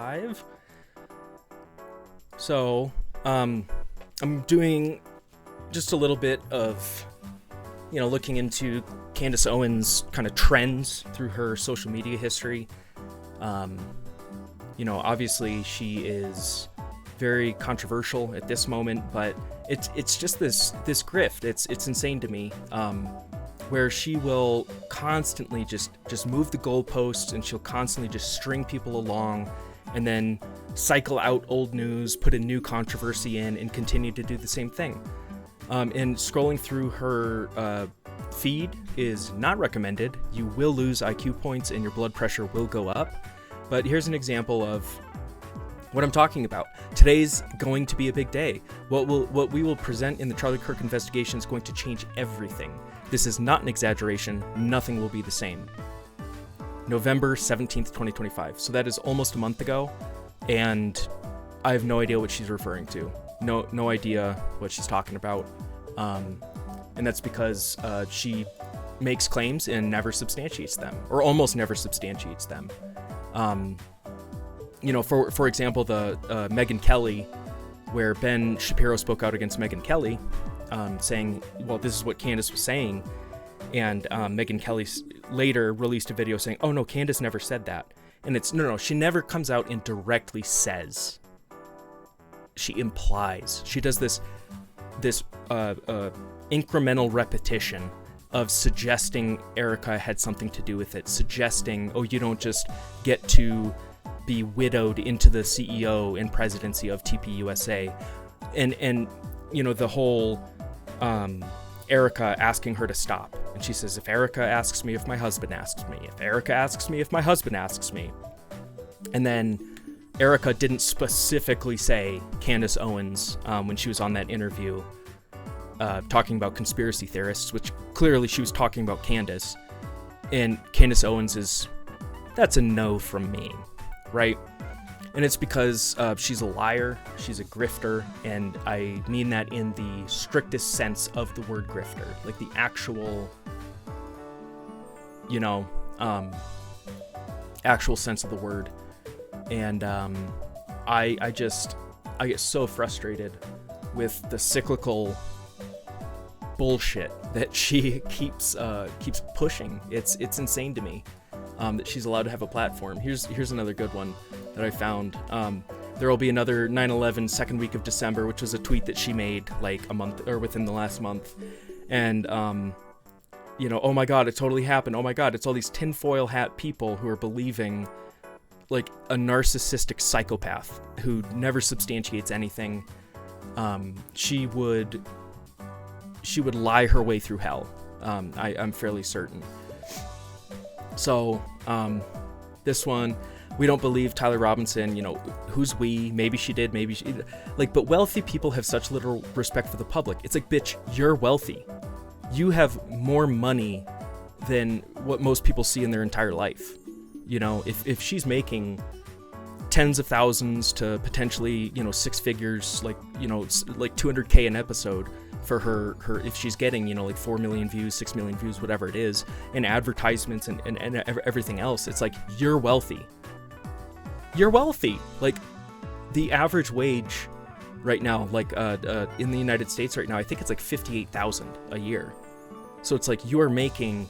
live. So, I'm doing just a little bit of, looking into Candace Owens' kind of trends through her social media history. Obviously she is very controversial at this moment, but it's just this grift. It's insane to me, where she will constantly just move the goalposts, and she'll constantly just string people along and then cycle out old news, put a new controversy in, and continue to do the same thing. And scrolling through her feed is not recommended. You will lose IQ points and your blood pressure will go up. But here's an example of what I'm talking about. Today's going to be a big day. What we will present in the Charlie Kirk investigation is going to change everything. This is not an exaggeration. Nothing will be the same. November 17th, 2025. So that is almost a month ago, and I have no idea what she's referring to. No idea what she's talking about. And that's because she makes claims and never substantiates them, or almost never substantiates them. For example, the Megyn Kelly, where Ben Shapiro spoke out against Megyn Kelly, saying, well, this is what Candace was saying. And Megyn Kelly later released a video saying, oh no, Candace never said that. And it's, no, she never comes out and directly says. She implies. She does this incremental repetition of suggesting Erica had something to do with it, suggesting, oh, you don't just get to be widowed into the CEO and presidency of TPUSA. And the whole Erica asking her to stop. And she says, if Erica asks me if my husband asks me, if Erica asks me if my husband asks me. And then Erica didn't specifically say Candace Owens when she was on that interview talking about conspiracy theorists, which clearly she was talking about Candace. And Candace Owens that's a no from me, right? And it's because she's a liar, she's a grifter, and I mean that in the strictest sense of the word grifter, like the actual, actual sense of the word. And I get so frustrated with the cyclical bullshit that she keeps pushing. It's insane to me that she's allowed to have a platform. Here's another good one that I found. There will be another 9/11 second week of December, which was a tweet that she made like a month or within the last month. And oh my God, it totally happened. Oh my God, it's all these tinfoil hat people who are believing like a narcissistic psychopath who never substantiates anything. She would lie her way through hell. I'm fairly certain. So this one, we don't believe Tyler Robinson. Who's we? Maybe she did. Maybe she but wealthy people have such little respect for the public. It's like, bitch, you're wealthy. You have more money than what most people see in their entire life. If she's making tens of thousands to potentially, six figures, like 200K an episode for her if she's getting, 4 million views, 6 million views, whatever it is, and advertisements and everything else, it's like, you're wealthy. You're wealthy. Like, the average wage right now, in the United States right now, I think it's like $58,000 a year. So it's like, you are making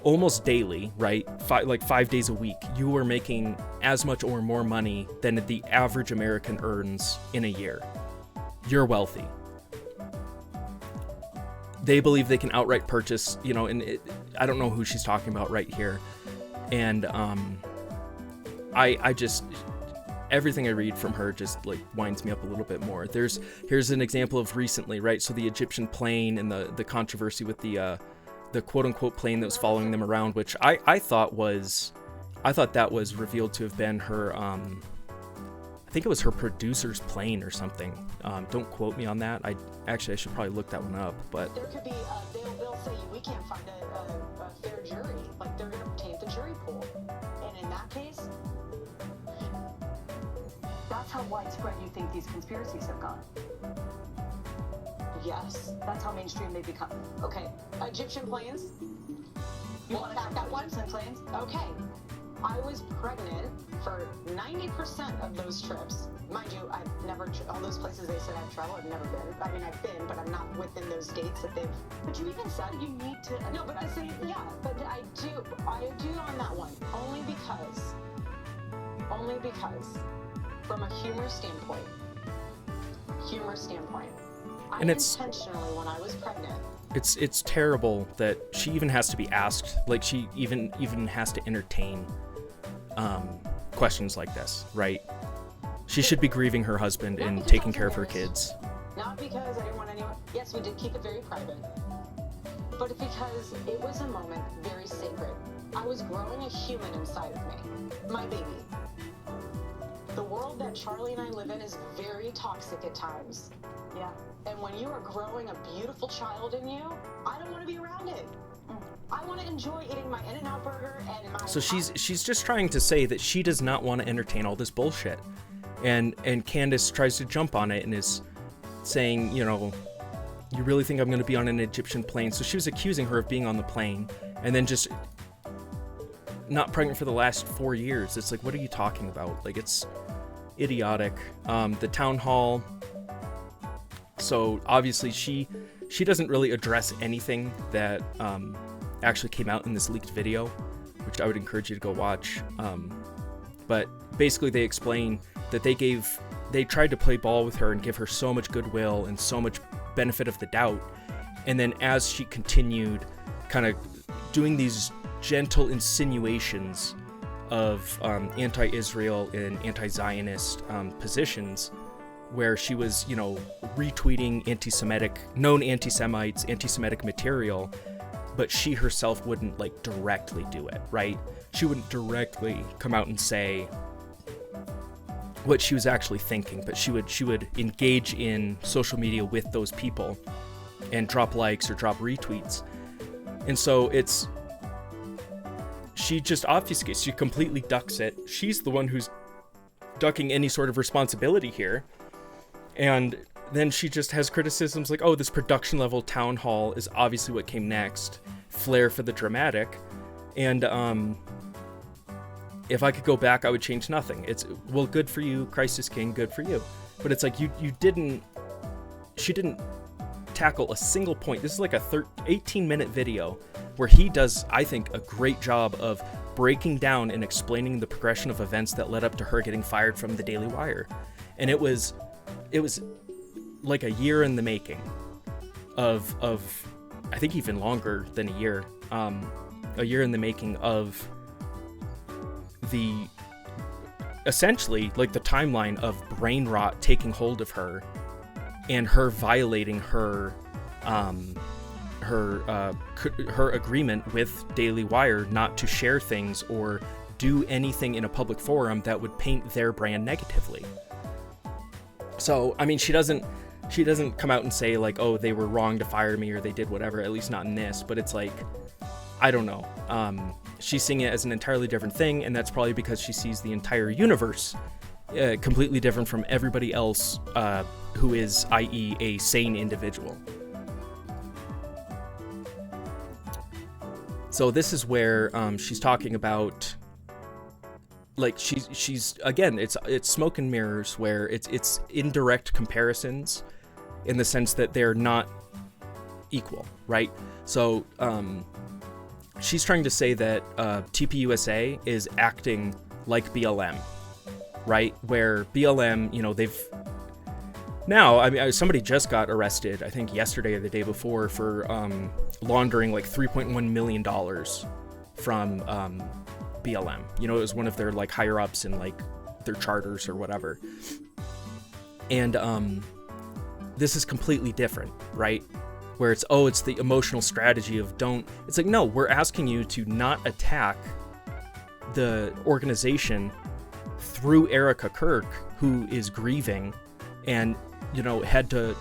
almost daily, right? 5 days a week, you are making as much or more money than the average American earns in a year. You're wealthy. They believe they can outright purchase, I don't know who she's talking about right here. And I just, everything I read from her just winds me up a little bit more. Here's an example of recently, right? So the Egyptian plane and the controversy with the quote unquote plane that was following them around, which I thought that was revealed to have been her, I think it was her producer's plane or something. Don't quote me on that. I should probably look that one up, but there could be, they'll say we can't find a fair jury, they're going to taint the jury pool. And in that case, that's how widespread you think these conspiracies have gone. Yes, that's how mainstream they become. Okay, Egyptian planes. You want to back that one? Planes? Okay. I was pregnant for 90% of those trips. Mind you, I've never, all those places they said I've traveled, I've never been. I mean, I've been, but I'm not within those dates that they've, but you even said you need to, no, but I say, yeah, but I do on that one, only because, from a humor standpoint, and it's intentionally, when I was pregnant, it's terrible that she even has to be asked, like she even has to entertain questions like this, right? She should be grieving her husband and taking care of her kids. Not because I didn't want anyone. Yes, we did keep it very private, but because it was a moment very sacred. I was growing a human inside of me, my baby. The world that Charlie and I live in is very toxic at times. Yeah. And when you are growing a beautiful child in you, I don't want to be around it. I want to enjoy eating my In-N-Out burger and my... So she's just trying to say that she does not want to entertain all this bullshit. And Candace tries to jump on it and is saying, you know, you really think I'm going to be on an Egyptian plane? So she was accusing her of being on the plane and then just not pregnant for the last 4 years. It's like, what are you talking about? Like, it's idiotic. The town hall. So obviously she doesn't really address anything that actually came out in this leaked video, which I would encourage you to go watch. But basically they explain that they tried to play ball with her and give her so much goodwill and so much benefit of the doubt. And then as she continued kind of doing these gentle insinuations of anti-Israel and anti-Zionist positions, where she was, you know, retweeting known anti-Semites, anti-Semitic material, but she herself wouldn't, like, directly do it, right? She wouldn't directly come out and say what she was actually thinking, but she would engage in social media with those people and drop likes or drop retweets. And so she just obfuscates, she completely ducks it. She's the one who's ducking any sort of responsibility here. And then she just has criticisms like, oh, this production level town hall is obviously what came next. Flair for the dramatic. And if I could go back, I would change nothing. It's, well, good for you, Christ is King, good for you. But it's like, she didn't tackle a single point. This is like a 18-minute video where he does, I think, a great job of breaking down and explaining the progression of events that led up to her getting fired from the Daily Wire. And it was like a year in the making of I think even longer than a year in the making of the, essentially, like, the timeline of brain rot taking hold of her and her violating her agreement with Daily Wire not to share things or do anything in a public forum that would paint their brand negatively. So, I mean, she doesn't come out and say, like, oh, they were wrong to fire me or they did whatever, at least not in this, but it's like, I don't know. She's seeing it as an entirely different thing, and that's probably because she sees the entire universe completely different from everybody else who is, i.e., a sane individual. So this is where she's talking about, like, she's again, it's smoke and mirrors, where it's indirect comparisons in the sense that they're not equal, right? So she's trying to say that TPUSA is acting like BLM, right? Where BLM, you know, somebody just got arrested, I think yesterday or the day before, for laundering like $3.1 million from BLM. You know, it was one of their, like, higher ups in, like, their charters or whatever. And this is completely different, right? Where it's the emotional strategy of it's like, no, we're asking you to not attack the organization through Erica Kirk, who is grieving and, you know, had to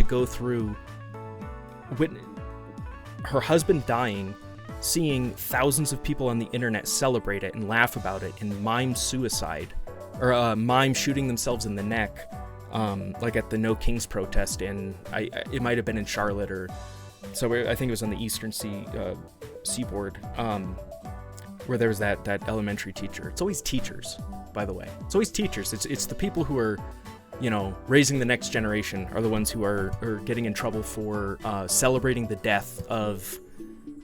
go through her husband dying, seeing thousands of people on the internet celebrate it and laugh about it and mime suicide, or mime shooting themselves in the neck, like at the No Kings protest it might have been in Charlotte, or so I think it was on the Eastern Seaboard. where there was that elementary teacher. It's always teachers, by the way. It's always teachers. It's the people who are, raising the next generation are the ones who are getting in trouble for celebrating the death of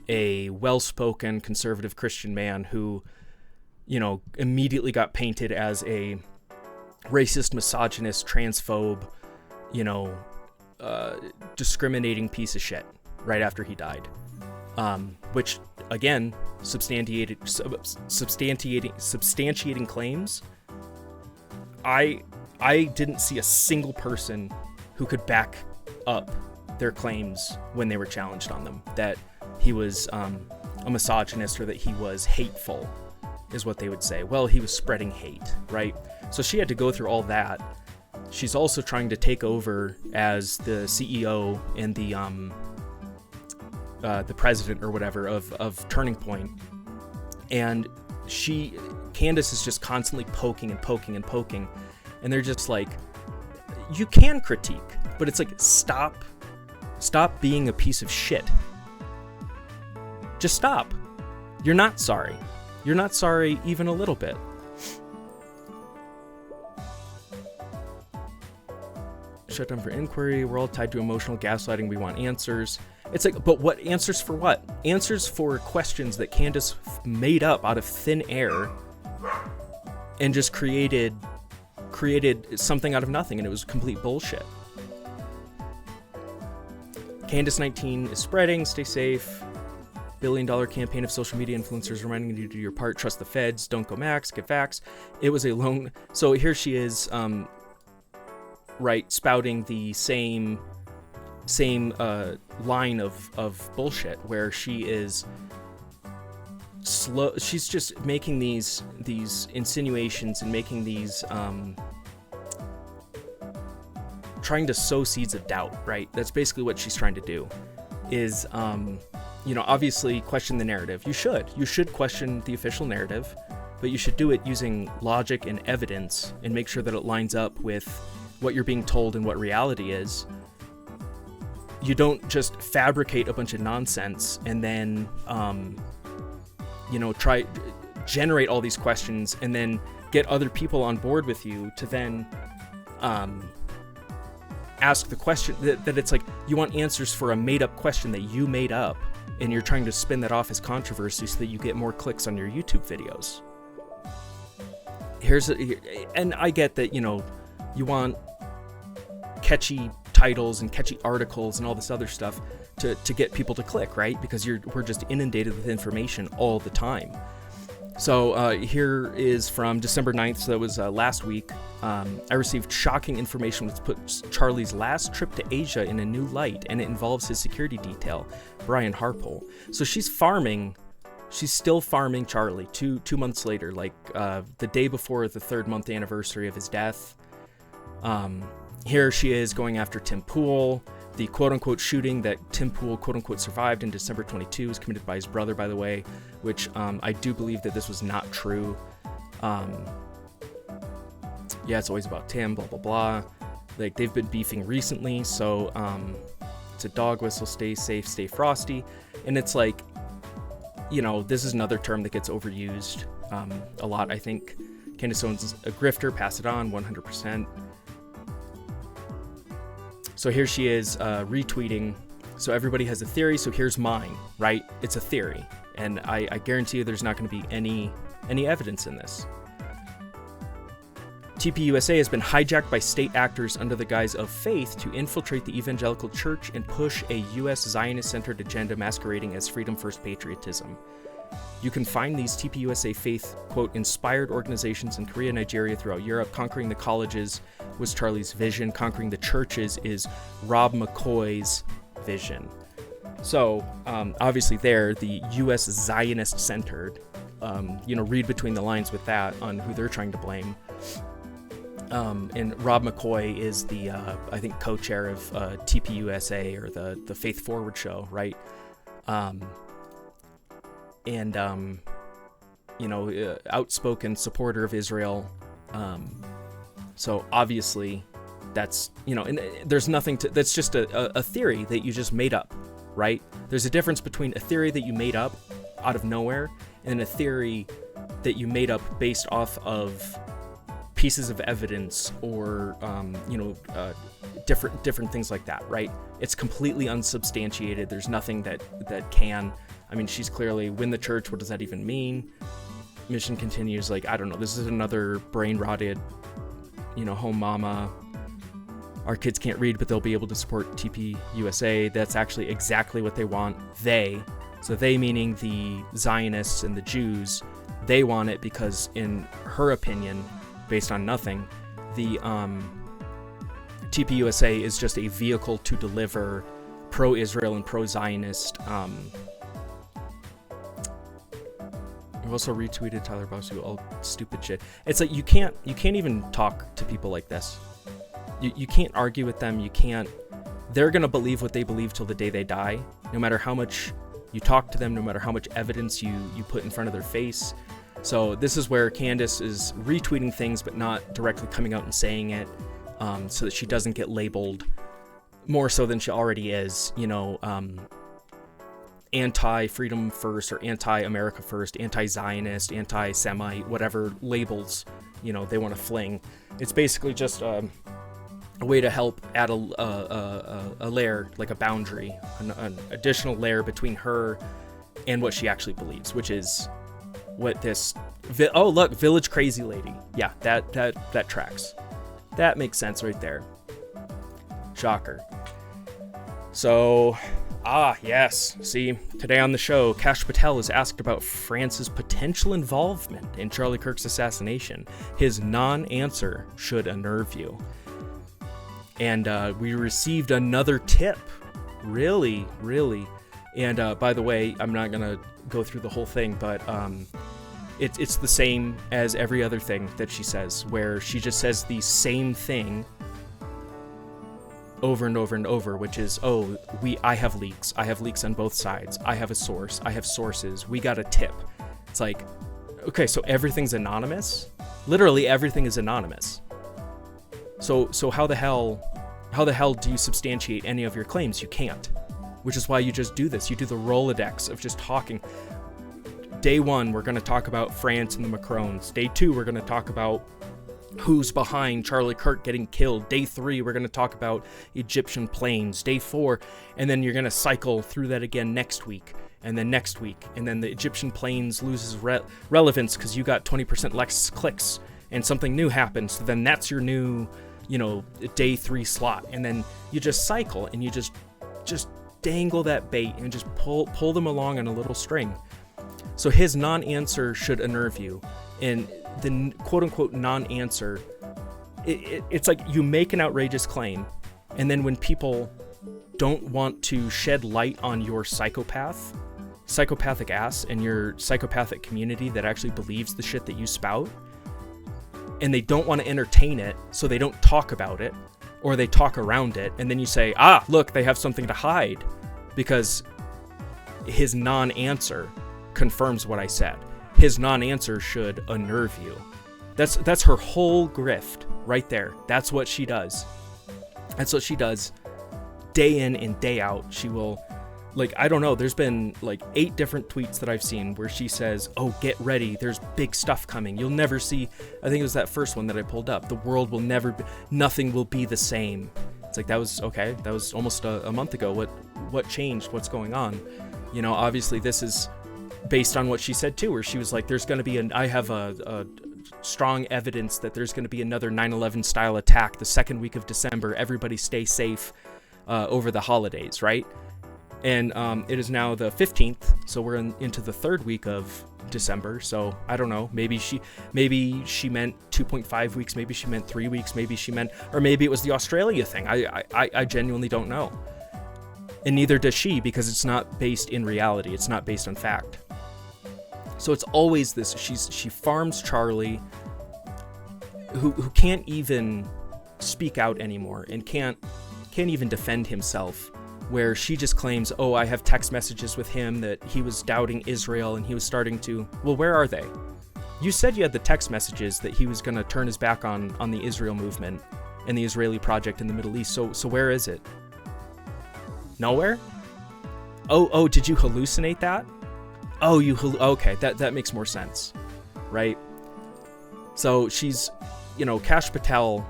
a well-spoken conservative Christian man who, immediately got painted as a racist, misogynist, transphobe, discriminating piece of shit right after he died. Which, again, substantiating claims. I didn't see a single person who could back up their claims when they were challenged on them, that he was a misogynist or that he was hateful, is what they would say. Well, he was spreading hate, right? So she had to go through all that. She's also trying to take over as the CEO and the president or whatever of Turning Point. And Candace is just constantly poking and poking and poking. And they're just like, you can critique, but it's like, stop being a piece of shit. Just stop. You're not sorry. You're not sorry even a little bit. Shut down for inquiry. We're all tied to emotional gaslighting. We want answers. It's like, but what answers for what? Answers for questions that Candace made up out of thin air and just created something out of nothing, and it was complete bullshit. Candace 19 is spreading. Stay safe. $1 billion campaign of social media influencers reminding you to do your part. Trust the feds. Don't go max. Get vax. It was a lone. So here she is, right, spouting the same line of bullshit, where she is slow. She's just making these insinuations and making these trying to sow seeds of doubt, right? That's basically what she's trying to do, is obviously question the narrative. You should question the official narrative, but you should do it using logic and evidence and make sure that it lines up with what you're being told and what reality is. You don't just fabricate a bunch of nonsense and then try generate all these questions and then get other people on board with you to then ask the question that it's like, you want answers for a made-up question that you made up, and you're trying to spin that off as controversy so that you get more clicks on your YouTube videos. And I get that, you want catchy titles and catchy articles and all this other stuff to get people to click, right? Because we're just inundated with information all the time. So here is from December 9th, so that was last week. I received shocking information which puts Charlie's last trip to Asia in a new light, and it involves his security detail, Brian Harpole. So she's still farming Charlie 2 months later, like the day before the 3rd month anniversary of his death. Here she is going after Tim Pool. The quote-unquote shooting that Tim Pool quote-unquote survived in December 22 was committed by his brother, by the way, which I do believe that this was not true. Yeah, it's always about Tim, blah, blah, blah. Like, they've been beefing recently, so it's a dog whistle, stay safe, stay frosty. And it's like, this is another term that gets overused a lot, I think. Candace Owens is a grifter, pass it on, 100%. So here she is retweeting. So everybody has a theory, so here's mine, right? It's a theory. And I guarantee you there's not going to be any evidence in this. TPUSA has been hijacked by state actors under the guise of faith to infiltrate the evangelical church and push a U.S. Zionist-centered agenda masquerading as Freedom First patriotism. You can find these TPUSA faith, quote, inspired organizations in Korea, Nigeria, throughout Europe. Conquering the colleges was Charlie's vision. Conquering the churches is Rob McCoy's vision. So, obviously there, the U.S. Zionist-centered, read between the lines with that on who they're trying to blame. And Rob McCoy is the, I think, co-chair of TPUSA, or the Faith Forward show, right? Outspoken supporter of Israel. So obviously that's, and there's nothing to, that's just a theory that you just made up, right? There's a difference between a theory that you made up out of nowhere, and a theory that you made up based off of pieces of evidence or different things like that, right? It's completely unsubstantiated. There's nothing that can. I mean, she's clearly win the church. What does that even mean? Mission continues, like, I don't know. This is another brain rotted, home mama. Our kids can't read, but they'll be able to support TP USA. That's actually exactly what they want. So they meaning the Zionists and the Jews, they want it because, in her opinion, based on nothing, the TP USA is just a vehicle to deliver pro-Israel and pro-Zionist. I've also retweeted Tyler Bosu, all stupid shit. It's like you can't even talk to people like this. You can't argue with them. They're going to believe what they believe till the day they die, no matter how much you talk to them, no matter how much evidence you put in front of their face. So this is where Candace is retweeting things, but not directly coming out and saying it, so that she doesn't get labeled more so than she already is, anti-freedom first or anti-America first, anti-Zionist, anti-Semite, whatever labels, they want to fling. It's basically just a way to help add a layer, like a boundary, an additional layer between her and what she actually believes, which is what this look, village crazy lady. Yeah, that tracks. That makes sense right there. Shocker. So, yes. See, today on the show, Kash Patel is asked about France's potential involvement in Charlie Kirk's assassination. His non-answer should unnerve you. And we received another tip. Really. And by the way, I'm not going to go through the whole thing, but it's the same as every other thing that she says, where she just says the same thing over and over and over, which is, I have leaks. I have leaks on both sides. I have a source. I have sources. We got a tip. It's like, okay, so everything's anonymous? Literally everything is anonymous. So how the hell do you substantiate any of your claims? You can't. Which is why you just do this. You do the Rolodex of just talking. Day 1, we're going to talk about France and the Macrons. Day 2, we're going to talk about who's behind Charlie Kirk getting killed. Day 3, we're going to talk about Egyptian planes. Day 4, and then you're going to cycle through that again next week, and then next week, and then the Egyptian planes loses relevance because you got 20% less clicks, and something new happens. So then that's your new, day 3 slot, and then you just cycle, and you just dangle that bait and just pull them along on a little string. So his non-answer should unnerve you. And the quote-unquote non-answer, it's like you make an outrageous claim, and then when people don't want to shed light on your psychopathic ass and your psychopathic community that actually believes the shit that you spout, and they don't want to entertain it, so they don't talk about it, or they talk around it, and then you say, look, they have something to hide, because his non-answer confirms what I said. His non-answer should unnerve you. That's her whole grift right there. That's what she does. That's what she does day in and day out. She will, I don't know, there's been 8 different tweets that I've seen where she says, get ready, there's big stuff coming. You'll never see, I think it was that first one that I pulled up, the world will never be, nothing will be the same. It's like, that was almost a month ago. What changed? What's going on? Obviously this is based on what she said too, where she was like, there's going to be I have a strong evidence that there's going to be another 9/11 style attack the second week of December. Everybody stay safe over the holidays, right? And it is now the 15th, so we're into the 3rd week of December. So I don't know, maybe she meant 2.5 weeks, maybe she meant 3 weeks, or maybe it was the Australia thing. I genuinely don't know. And neither does she, because it's not based in reality. It's not based on fact. So it's always this, she farms Charlie, who can't even speak out anymore and can't even defend himself, where she just claims, I have text messages with him that he was doubting Israel and he was starting to, well, where are they? You said you had the text messages that he was going to turn his back on the Israel movement and the Israeli project in the Middle East. So where is it? Nowhere? Oh, did you hallucinate that? Oh, okay, that makes more sense, right? So she's, Kash Patel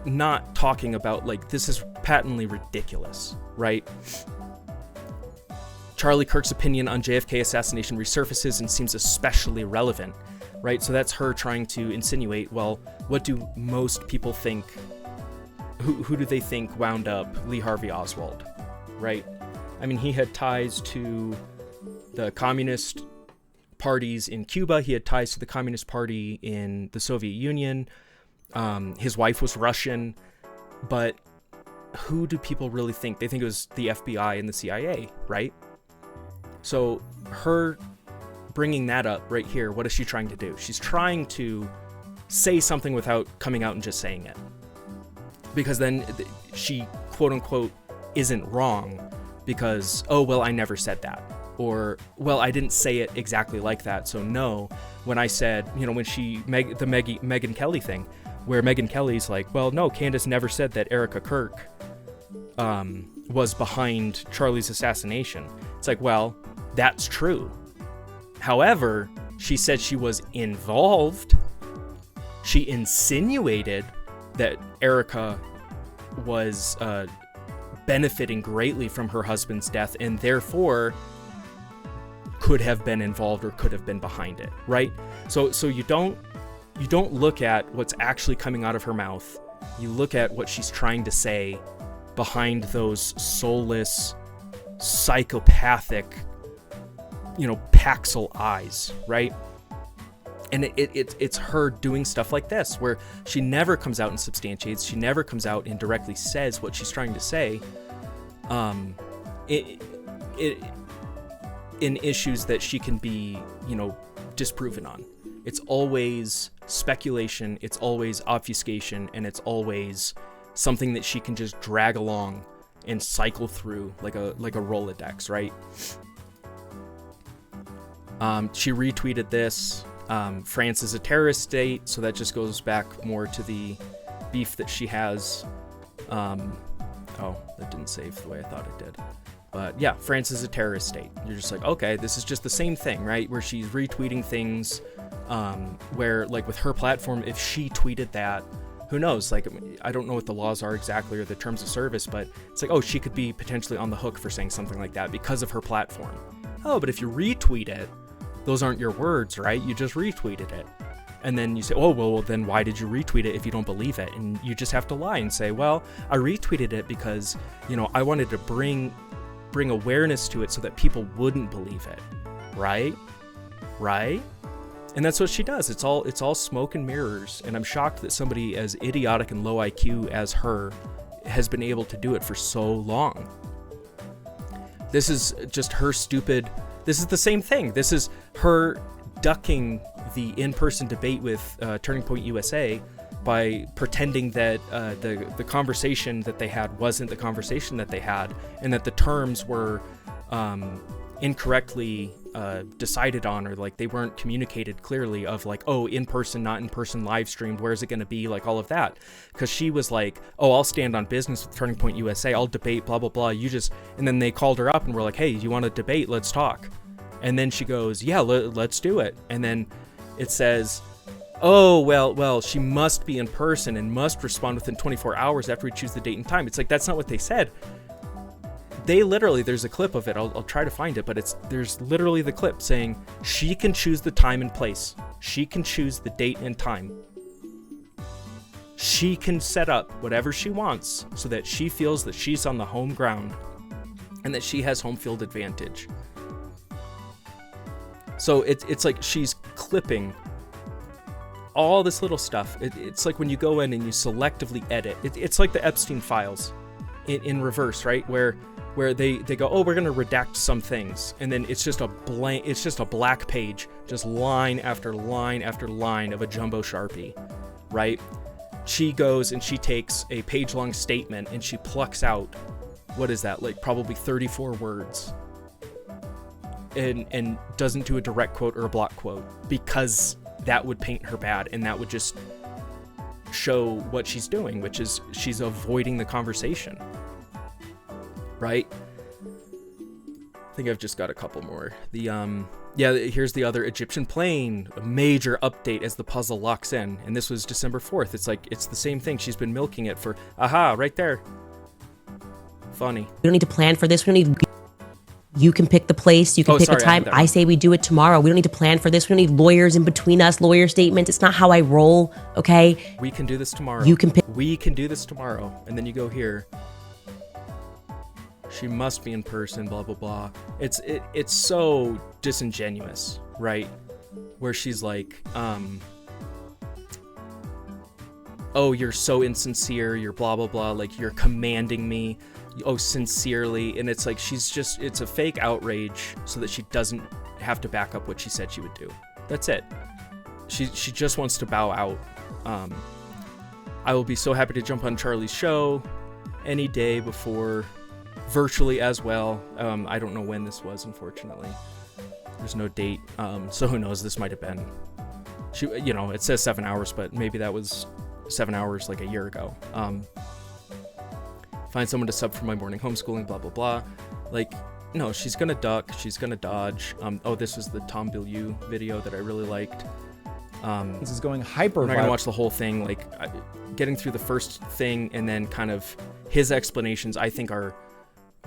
not talking about, like, this is patently ridiculous, right? Charlie Kirk's opinion on JFK assassination resurfaces and seems especially relevant, right? So that's her trying to insinuate, well, what do most people think? Who do they think wound up Lee Harvey Oswald, right? I mean, he had ties to the communist parties in Cuba. He had ties to the Communist Party in the Soviet Union. His wife was Russian. But who do people really think? They think it was the FBI and the CIA, right? So her bringing that up right here, what is she trying to do? She's trying to say something without coming out and just saying it. Because then she, quote unquote, isn't wrong because, oh, well, I never said that. Or, well, I didn't say it exactly like that. So no, when I said, when the Megyn Kelly thing, where Megyn Kelly's like, well, no, Candace never said that Erica Kirk was behind Charlie's assassination. It's like, well, that's true. However, she said she was involved. She insinuated that Erica was benefiting greatly from her husband's death and therefore could have been involved or could have been behind it, right? So you don't look at what's actually coming out of her mouth. You look at what she's trying to say behind those soulless, psychopathic, Paxil eyes, right? And it's her doing stuff like this, where she never comes out and substantiates. She never comes out and directly says what she's trying to say. In issues that she can be, disproven on. It's always speculation. It's always obfuscation, and it's always something that she can just drag along and cycle through like a Rolodex, right? She retweeted this. France is a terrorist state, so that just goes back more to the beef that she has. Oh, that didn't save the way I thought it did. But yeah, France is a terrorist state. You're just like, okay, this is just the same thing, right? Where she's retweeting things, where, like, with her platform, if she tweeted that, who knows? Like, I don't know what the laws are exactly or the terms of service, but it's like, oh, she could be potentially on the hook for saying something like that because of her platform. Oh, but if you retweet it, those aren't your words, right? You just retweeted it. And then you say, oh, well, then why did you retweet it if you don't believe it? And you just have to lie and say, well, I retweeted it because, I wanted to bring awareness to it so that people wouldn't believe it. Right? And that's what she does. It's all smoke and mirrors. And I'm shocked that somebody as idiotic and low IQ as her has been able to do it for so long. This is just her stupid. This is the same thing. This is her ducking the in-person debate with Turning Point USA by pretending that the conversation that they had wasn't the conversation that they had, and that the terms were incorrectly decided on, or like they weren't communicated clearly, of like, oh, in-person, not in-person, live streamed, where's it going to be, like all of that. Because she was like, oh, I'll stand on business with Turning Point USA, I'll debate, blah blah blah, and then they called her up and were like, hey, you want to debate, let's talk. And then she goes, yeah, let's do it. And then it says, oh, well, she must be in person and must respond within 24 hours after we choose the date and time. It's like, that's not what they said. They literally, there's a clip of it. I'll try to find it, but there's literally the clip saying she can choose the time and place. She can choose the date and time. She can set up whatever she wants so that she feels that she's on the home ground and that she has home field advantage. So it's like she's clipping all this little stuff. It's like when you go in and you selectively edit. It's like the Epstein files in reverse, right? Where they go, oh, we're gonna redact some things, and then it's just a black page, just line after line after line of a jumbo Sharpie, right? She goes and she takes a page-long statement and she plucks out, what is that, like probably 34 words. And doesn't do a direct quote or a block quote, because that would paint her bad, and that would just show what she's doing, which is she's avoiding the conversation, right? think I've just got a couple more. Here's the other Egyptian plane, a major update as the puzzle locks in. And this was December 4th. It's like, it's the same thing. She's been milking it for, right there. Funny. We don't need to plan for this. We don't need... You can pick the place. You can pick the time. I say we do it tomorrow. We don't need to plan for this. We don't need lawyers in between us, lawyer statements. It's not how I roll, okay? We can do this tomorrow. You can pick... We can do this tomorrow. And then you go here. She must be in person, blah, blah, blah. It's so disingenuous, right? Where she's like, oh, you're so insincere, you're blah, blah, blah, like you're commanding me, oh, sincerely. And it's like, it's a fake outrage so that she doesn't have to back up what she said she would do. That's it. She just wants to bow out. I will be so happy to jump on Charlie's show any day before... virtually as well. I don't know when this was, unfortunately. There's no date, so who knows? This might have been, it says 7 hours, but maybe that was 7 hours like a year ago. Find someone to sub for my morning homeschooling, blah, blah, blah. Like, no, she's gonna duck, she's gonna dodge. This was the Tom Bilyeu video that I really liked. This is going hyper. I'm not gonna watch the whole thing. Like, getting through the first thing and then kind of his explanations, I think, are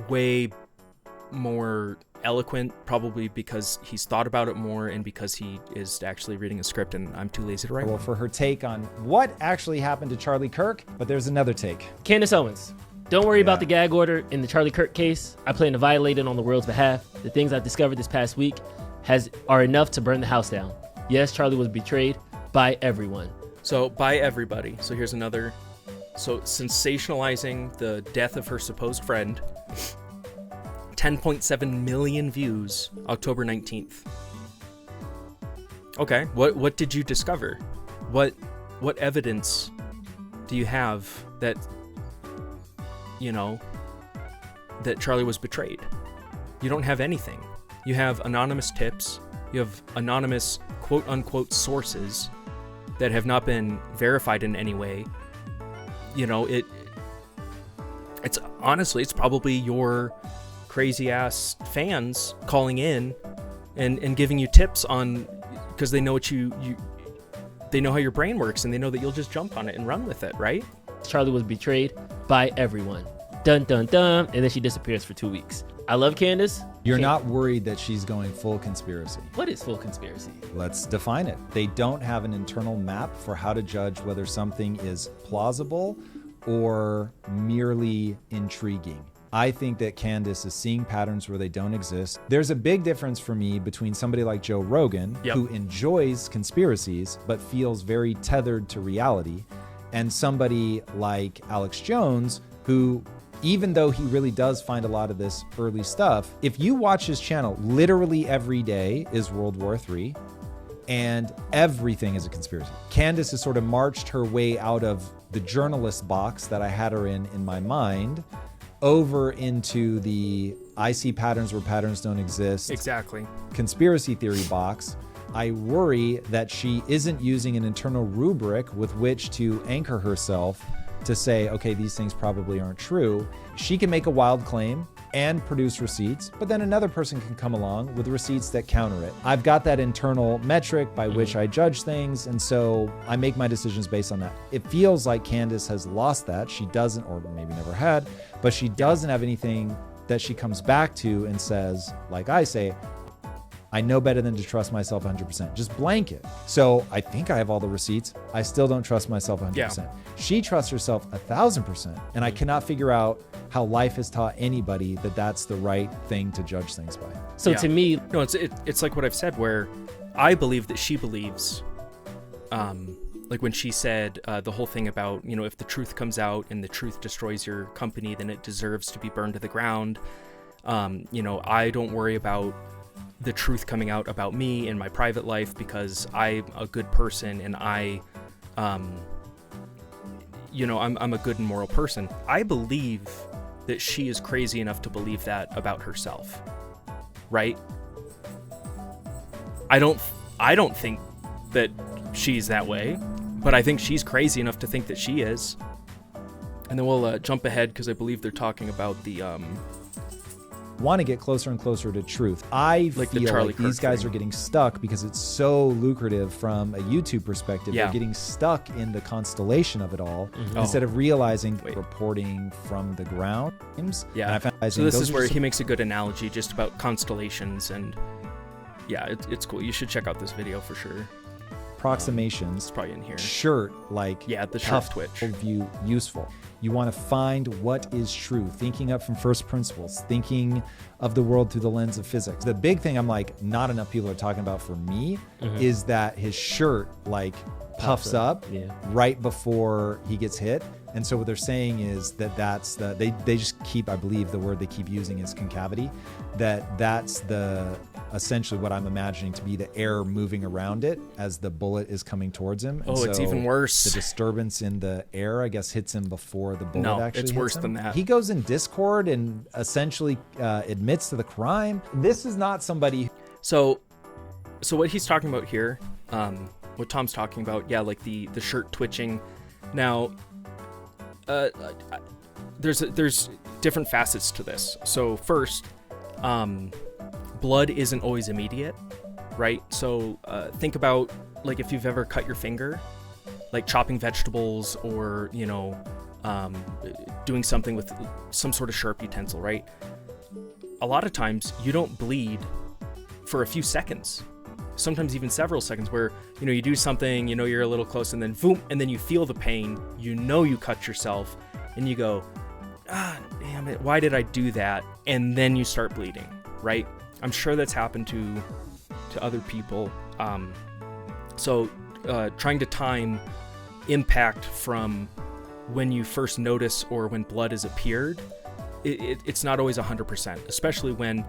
way more eloquent, probably because he's thought about it more and because he is actually reading a script and I'm too lazy to write. Well, for her take on what actually happened to Charlie Kirk, but there's another take. Candace Owens. Don't worry about the gag order in the Charlie Kirk case. I plan to violate it on the world's behalf. The things I've discovered this past week are enough to burn the house down. Yes, Charlie was betrayed by everyone. So, by everybody. So here's another. So, sensationalizing the death of her supposed friend. 10.7 million views, October 19th. Okay, what did you discover? What evidence do you have that, that Charlie was betrayed? You don't have anything. You have anonymous tips. You have anonymous quote-unquote sources that have not been verified in any way. It's honestly, it's probably your crazy ass fans calling in and giving you tips on, because they know what they know how your brain works and they know that you'll just jump on it and run with it, right? Charlie was betrayed by everyone. Dun dun dun, and then she disappears for 2 weeks. I love Candace. You're not worried that she's going full conspiracy. What is full conspiracy? Let's define it. They don't have an internal map for how to judge whether something is plausible or merely intriguing. I think that Candace is seeing patterns where they don't exist. There's a big difference for me between somebody like Joe Rogan, who enjoys conspiracies but feels very tethered to reality, and somebody like Alex Jones, who, even though he really does find a lot of this early stuff, if you watch his channel, literally every day is World War III, and everything is a conspiracy. Candace has sort of marched her way out of the journalist box that I had her in my mind, over into the I see patterns where patterns don't exist. Exactly. Conspiracy theory box. I worry that she isn't using an internal rubric with which to anchor herself to say, okay, these things probably aren't true. She can make a wild claim and produce receipts, but then another person can come along with receipts that counter it. I've got that internal metric by which I judge things, and so I make my decisions based on that. It feels like Candace has lost that. She doesn't, or maybe never had, but she doesn't have anything that she comes back to and says, like I say, I know better than to trust myself 100%. Just blanket. So I think I have all the receipts. I still don't trust myself 100%. Yeah. She trusts herself 1,000%. And I cannot figure out how life has taught anybody that that's the right thing to judge things by. So to me, no, it's like what I've said, where I believe that she believes, like when she said the whole thing about, if the truth comes out and the truth destroys your company, then it deserves to be burned to the ground. I don't worry about the truth coming out about me in my private life because I'm a good person and I'm a good and moral person. I believe that she is crazy enough to believe that about herself, right? I don't think that she's that way, but I think she's crazy enough to think that she is. And then we'll jump ahead because I believe they're talking about the want to get closer and closer to truth. I Like the feel Charlie like these Kirk guys thing. are getting stuck because it's so lucrative from a YouTube perspective. Yeah. They're getting stuck in the constellation of it all Mm-hmm. instead of realizing Wait. reporting from the ground. And Yeah. I found So this those is are where just he makes a good analogy just about constellations, and yeah, it's cool. You should check out this video for sure. approximations. It's probably in here. Shirt like Yeah, the shirt tough twitch. view useful. You want to find what is true, thinking up from first principles, thinking of the world through the lens of physics. The big thing I'm like not enough people are talking about for me is that his shirt like puffs up Yeah. right before he gets hit. And so what they're saying is that that's the they just keep, I believe the word they keep using is concavity, that's the essentially what I'm imagining to be the air moving around it as the bullet is coming towards him. And Oh, it's so even worse. The disturbance in the air, I guess, hits him before the bullet No, actually it's hits worse him. than that. He goes in Discord and essentially admits to the crime. This is not somebody. So what he's talking about here, what Tom's talking about, yeah, like the shirt twitching. Now, there's different facets to this. So first, blood isn't always immediate, right? So think about like if you've ever cut your finger, like chopping vegetables or doing something with some sort of sharp utensil, right? A lot of times you don't bleed for a few seconds, sometimes even several seconds, where you do something, you're a little close, and then boom, and then you feel the pain, you cut yourself, and you go, damn it, why did I do that? And then you start bleeding, right? I'm sure that's happened to other people. So trying to time impact from when you first notice or when blood has appeared, it's not always 100%, especially when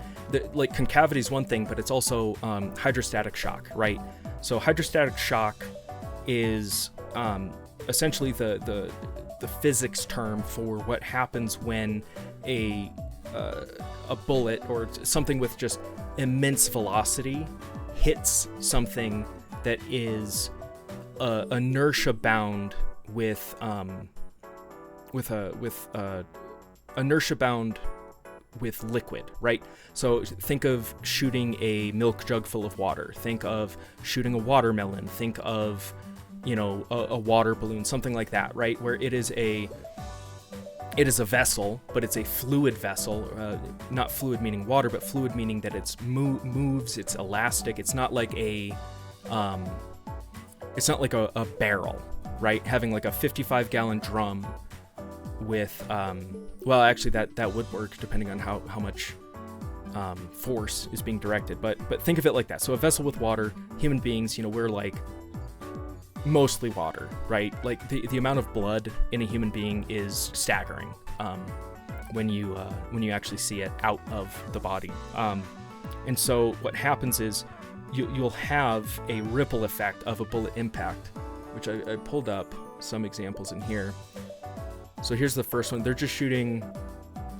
like concavity is one thing, but it's also hydrostatic shock, right? So hydrostatic shock is essentially the physics term for what happens when a bullet or something with just immense velocity hits something that is inertia bound with inertia bound with liquid, right? So think of shooting a milk jug full of water. Think of shooting a watermelon. Think of, a water balloon, something like that, right? Where it is a vessel, but it's a fluid vessel. Not fluid meaning water, but fluid meaning that it's moves. It's elastic. It's not like a barrel, right? Having like a 55-gallon drum with well, actually that would work depending on how much force is being directed, but think of it like that. So a vessel with water. Human beings, we're like mostly water, right? Like the amount of blood in a human being is staggering when you actually see it out of the body. And so what happens is you'll have a ripple effect of a bullet impact, which I pulled up some examples in here. So here's the first one. They're just shooting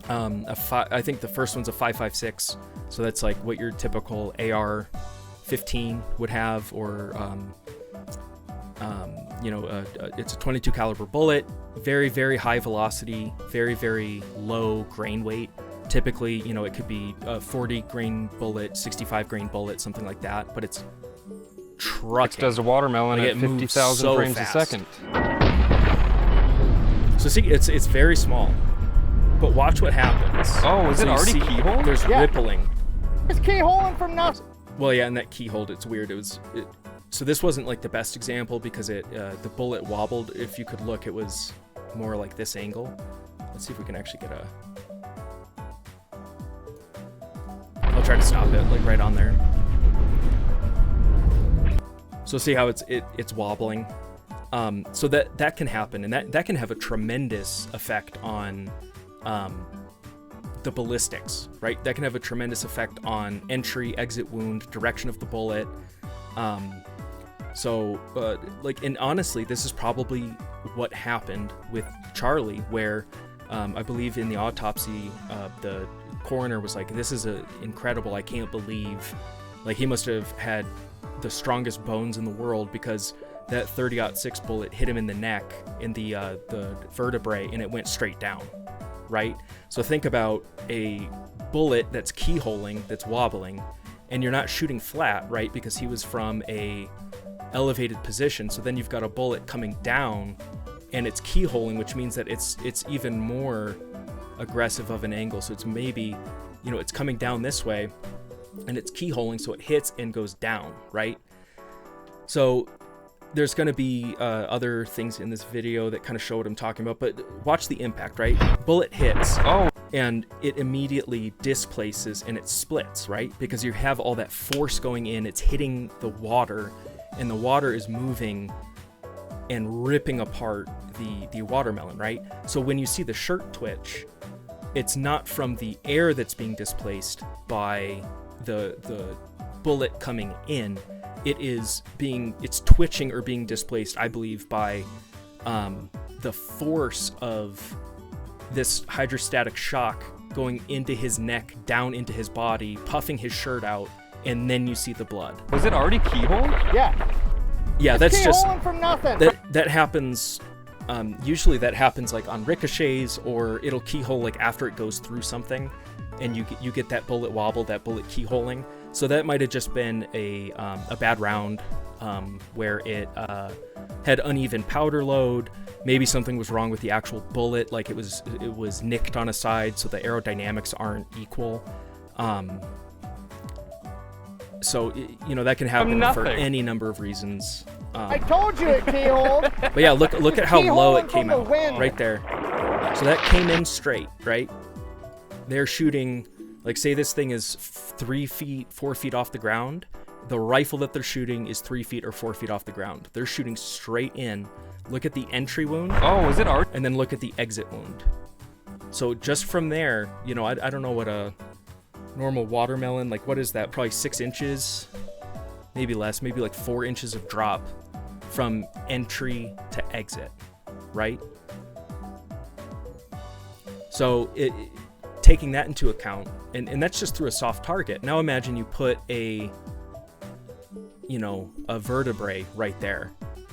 I think the first one's a 5.56, so that's like what your typical AR-15 would have, or it's a 22 caliber bullet, very, very high velocity, very, very low grain weight. Typically, it could be a 40 grain bullet, 65 grain bullet, something like that, but it's trucking. It does a watermelon Like, at it moves 50,000 so frames fast. a second. So see, it's very small, but watch what happens. Oh, is So it you already see keyhole? There's rippling. It's keyholing from now. Well, yeah, and that keyhole, it's weird. So this wasn't like the best example because the bullet wobbled. If you could look, it was more like this angle. Let's see if we can actually get a. I'll try to stop it like right on there. So see how it's wobbling. So that can happen, and that can have a tremendous effect on the ballistics, right? That can have a tremendous effect on entry, exit wound, direction of the bullet. And honestly, this is probably what happened with Charlie, where I believe in the autopsy, the coroner was like, "This is incredible. I can't believe, like, he must have had the strongest bones in the world, because that 30-06 bullet hit him in the neck, in the vertebrae, and it went straight down." Right? So think about a bullet that's keyholing, that's wobbling, and you're not shooting flat, right? Because he was from a elevated position. So then you've got a bullet coming down and it's keyholing, which means that it's even more aggressive of an angle. So it's maybe, it's coming down this way and it's keyholing, so it hits and goes down, right? So there's going to be other things in this video that kind of show what I'm talking about, but watch the impact, right? Bullet hits, and it immediately displaces and it splits, right? Because you have all that force going in, it's hitting the water, and the water is moving and ripping apart the watermelon, right? So when you see the shirt twitch, it's not from the air that's being displaced by the bullet coming in. It's twitching or being displaced, I believe, by the force of this hydrostatic shock going into his neck, down into his body, puffing his shirt out, and then you see the blood. Was it already keyhole? Yeah, that's just keyholing from nothing. That happens. Usually that happens like on ricochets, or it'll keyhole like after it goes through something, and you get that bullet wobble, that bullet keyholing. So that might have just been a bad round where it had uneven powder load. Maybe something was wrong with the actual bullet, like it was nicked on a side, so the aerodynamics aren't equal. So that can happen for any number of reasons. I told you it keyholed. But yeah, look at how low it came from out the wind. right there. So that came in straight, right? They're shooting, like, say this thing is 3 feet, 4 feet off the ground. The rifle that they're shooting is 3 feet or 4 feet off the ground. They're shooting straight in. Look at the entry wound. Was it art? And then look at the exit wound. So just from there, I don't know what a normal watermelon, like, what is that? Probably 6 inches, maybe less, maybe like 4 inches of drop from entry to exit, right? So taking that into account, and that's just through a soft target. Now imagine you put a vertebrae right there,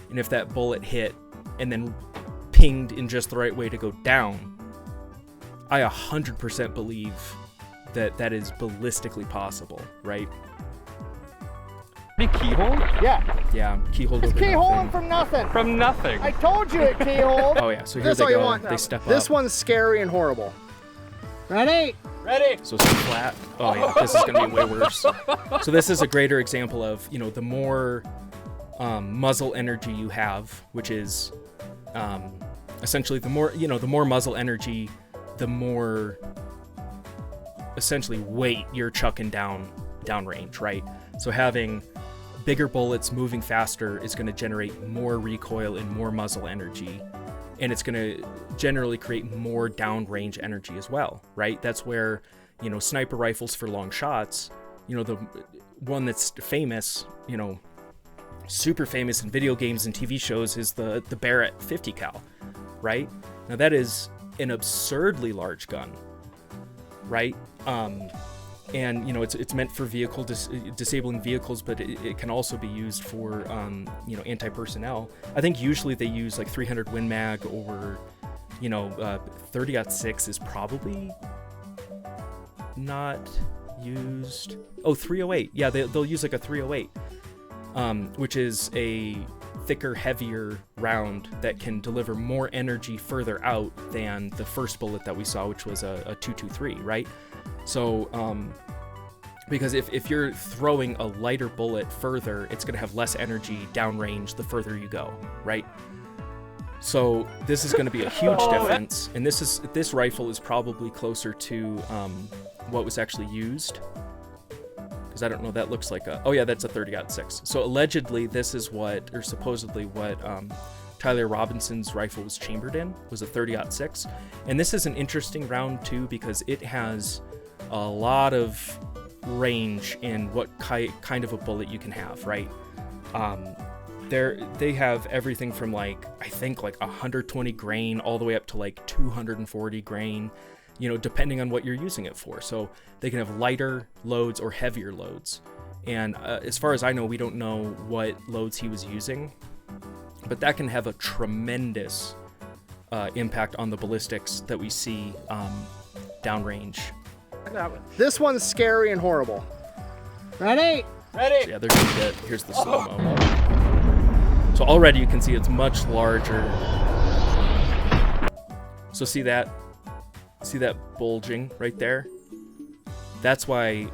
and if that bullet hit and then pinged in just the right way to go down, I 100% believe that is ballistically possible, right? Keyhole? Yeah, keyhole. it's keyholing from nothing. From nothing. I told you it keyholed. Oh yeah, so here That's they all you go. want. They step This up. one's scary and horrible. Ready? So it's flat. Oh yeah, this is gonna be way worse. So this is a greater example of, the more muzzle energy you have, which is essentially the more muzzle energy, the more essentially weight you're chucking downrange, right? So having bigger bullets moving faster is going to generate more recoil and more muzzle energy, and it's going to generally create more downrange energy as well, right? That's where, sniper rifles for long shots, the one that's famous, super famous in video games and TV shows is the Barrett 50 cal, right? Now that is an absurdly large gun, right? And it's meant for vehicle disabling vehicles, but it can also be used for anti-personnel. I think usually they use like 300 Win Mag, or 30-06 is probably not used. 308. Yeah, they'll use like a 308, which is a thicker, heavier round that can deliver more energy further out than the first bullet that we saw, which was a 223, right? So, because if you're throwing a lighter bullet further, it's going to have less energy downrange the further you go, right? So this is going to be a huge difference, and this rifle is probably closer to what was actually used, because I don't know, that looks like that's a 30-06. So allegedly this is supposedly what Tyler Robinson's rifle was chambered in, was a 30-06. And this is an interesting round too, because it has a lot of range in what kind of a bullet you can have, right? They have everything from I think 120 grain all the way up to 240 grain, depending on what you're using it for. So they can have lighter loads or heavier loads. And as far as I know, we don't know what loads he was using, but that can have a tremendous impact on the ballistics that we see downrange. This one's scary and horrible. Ready? Ready. So yeah, they're gonna get. Here's the slow-mo. So already you can see it's much larger. So see that bulging right there? That's why,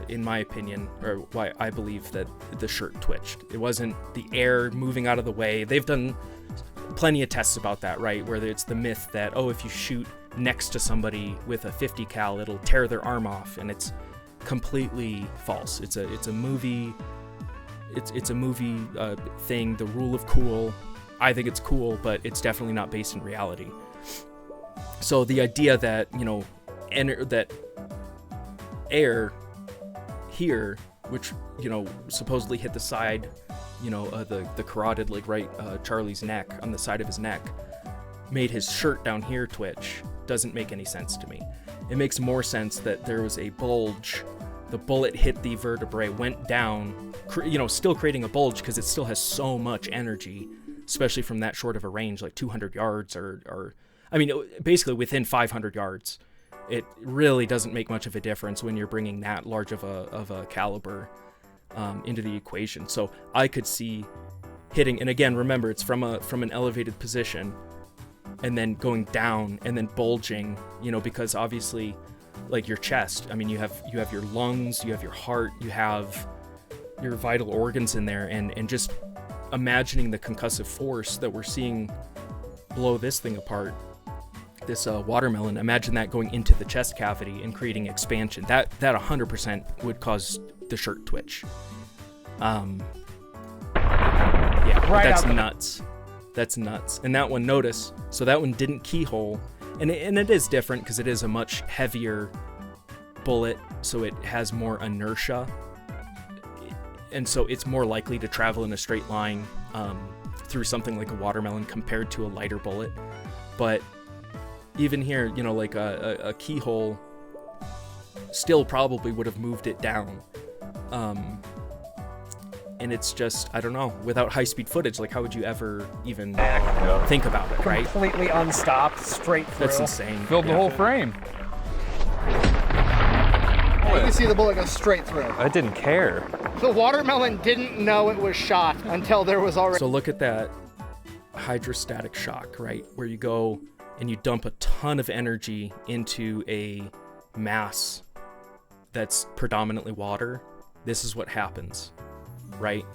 in my opinion, or why I believe that the shirt twitched. It wasn't the air moving out of the way. They've done plenty of tests about that, right? Where it's the myth that, oh, if you shoot next to somebody with a 50 cal, it'll tear their arm off, and it's completely false. It's a movie. It's a movie thing. The rule of cool. I think it's cool, but it's definitely not based in reality. So the idea that that air here, which supposedly hit the side, the carotid, like right Charlie's neck, on the side of his neck, made his shirt down here twitch, doesn't make any sense to me. It makes more sense that there was a bulge. The bullet hit the vertebrae, went down, still creating a bulge because it still has so much energy, especially from that short of a range, like 200 yards or basically within 500 yards. It really doesn't make much of a difference when you're bringing that large of a caliber into the equation. So I could see hitting, and again, remember, it's from an elevated position, and then going down and then bulging, because obviously, like your chest, you have your lungs, you have your heart, you have your vital organs in there, and just imagining the concussive force that we're seeing blow this thing apart, this watermelon, imagine that going into the chest cavity and creating expansion. That 100% would cause the shirt twitch. Yeah, right, that's nuts. That's nuts. And that one, notice, so that one didn't keyhole, and it is different because it is a much heavier bullet, so it has more inertia, and so it's more likely to travel in a straight line through something like a watermelon compared to a lighter bullet. But even here, like a keyhole still probably would have moved it down. And it's just, I don't know, without high-speed footage, like how would you ever even think about it, right? Completely unstopped, straight through. That's insane. Filled the whole frame. You can see the bullet go straight through. I didn't care. The watermelon didn't know it was shot until there was already... So look at that hydrostatic shock, right? Where you go and you dump a ton of energy into a mass that's predominantly water. This is what happens, right?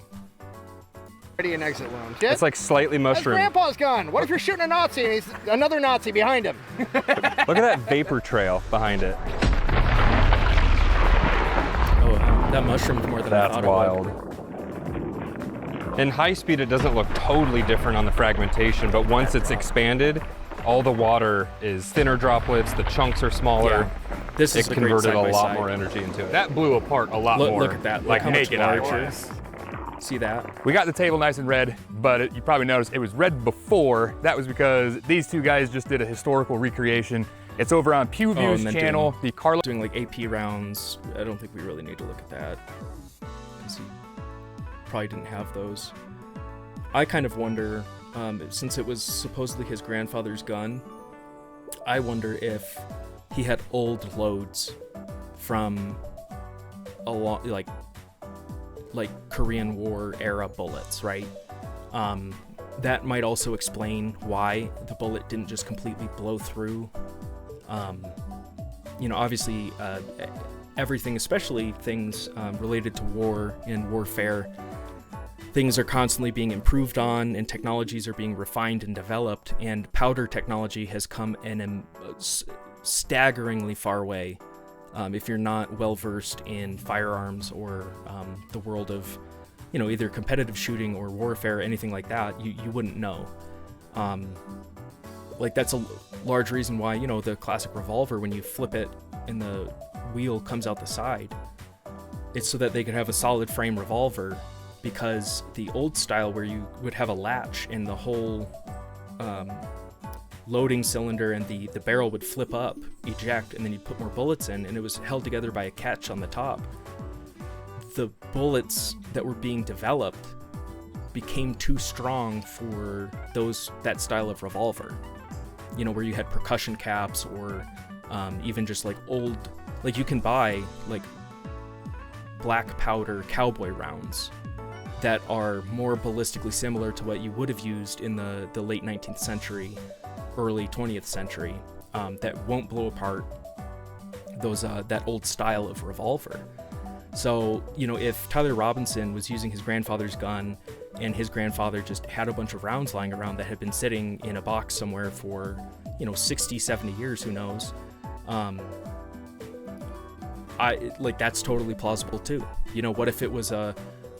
Already an exit wound. It's like slightly That's mushroom. Grandpa's gun. What if you're shooting a Nazi and he's another Nazi behind him? Look at that vapor trail behind it. Oh, that mushroom's more than I thought it would. That's wild. In high speed, it doesn't look totally different on the fragmentation, but once it's expanded, all the water is thinner droplets, the chunks are smaller. Yeah. This is it converted a lot more energy into it. That blew apart a lot more. Look at that. Like how much naked eye larger. wise. See that? We got the table nice and red, but you probably noticed it was red before. That was because these two guys just did a historical recreation. It's over on PewView's channel. The Carlo doing like AP rounds. I don't think we really need to look at that because he probably didn't have those. I kind of wonder, since it was supposedly his grandfather's gun, I wonder if he had old loads from a lot, like Korean War era bullets, right? That might also explain why the bullet didn't just completely blow through. Obviously, everything, especially things related to war and warfare, things are constantly being improved on, and technologies are being refined and developed, and powder technology has come in a staggeringly far way. If you're not well versed in firearms or the world of, either competitive shooting or warfare, anything like that, you wouldn't know. That's a large reason why, the classic revolver, when you flip it and the wheel comes out the side, it's so that they could have a solid frame revolver, because the old style where you would have a latch and the whole loading cylinder and the barrel would flip up, eject, and then you'd put more bullets in, and it was held together by a catch on the top. The bullets that were being developed became too strong for that style of revolver. Where you had percussion caps or even just like old Like, you can buy like black powder cowboy rounds that are more ballistically similar to what you would have used in the late 19th century, early 20th century, that won't blow apart those that old style of revolver. So, you know, if Tyler Robinson was using his grandfather's gun and his grandfather just had a bunch of rounds lying around that had been sitting in a box somewhere for, you know, 60, 70 years, who knows? That's totally plausible too. You know, what if it was a,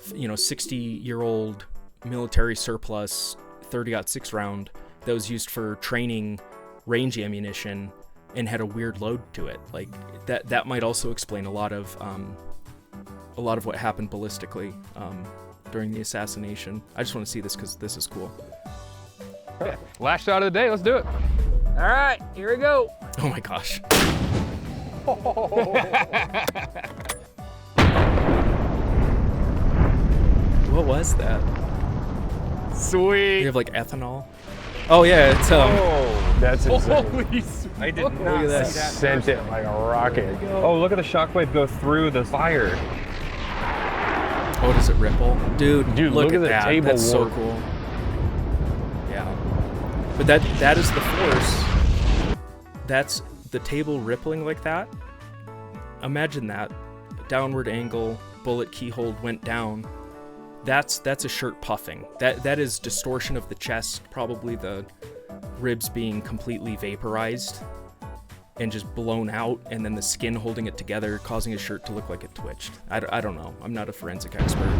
60-year-old military surplus 30-06 round that was used for training range ammunition and had a weird load to it? Like, that might also explain a lot of what happened ballistically during the assassination. I just want to see this because this is cool. Last shot of the day, let's do it. All right, here we go. Oh my gosh. What was that? Sweet. You have like ethanol? Oh yeah, it's That's insane. Holy sweet. I did not see that. Sent it like a rocket. Oh, look at the shockwave go through the fire. Oh, does it ripple? Dude, look at the that. table That's so warp. cool. Yeah. But that is the force. That's the table rippling like that. Imagine that. Downward angle, bullet keyhole went down. That's a shirt puffing. That is distortion of the chest, probably the ribs being completely vaporized and just blown out, and then the skin holding it together, causing his shirt to look like it twitched. I don't know. I'm not a forensic expert.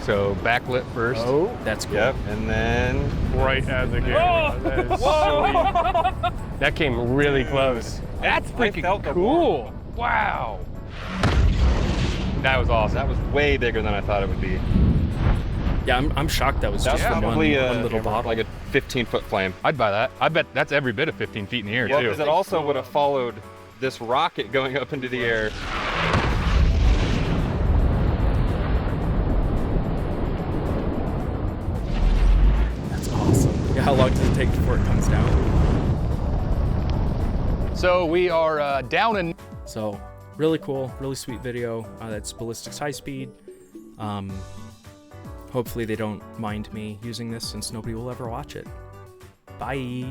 So backlit first. Oh, that's cool. Yep, and then Right as it came. That is sweet. That came really close. That's freaking cool. Wow. That was awesome. That was way bigger than I thought it would be. Yeah, I'm shocked that was just from probably one little bottle. like a 15-foot flame. I'd buy that. I bet that's every bit of 15 feet in the air, Well, too. because it also would have followed this rocket going up into the air. That's awesome. Yeah, how long does it take before it comes down? So we are down in... So, really cool, really sweet video. That's Ballistics High Speed. Hopefully they don't mind me using this since nobody will ever watch it. Bye.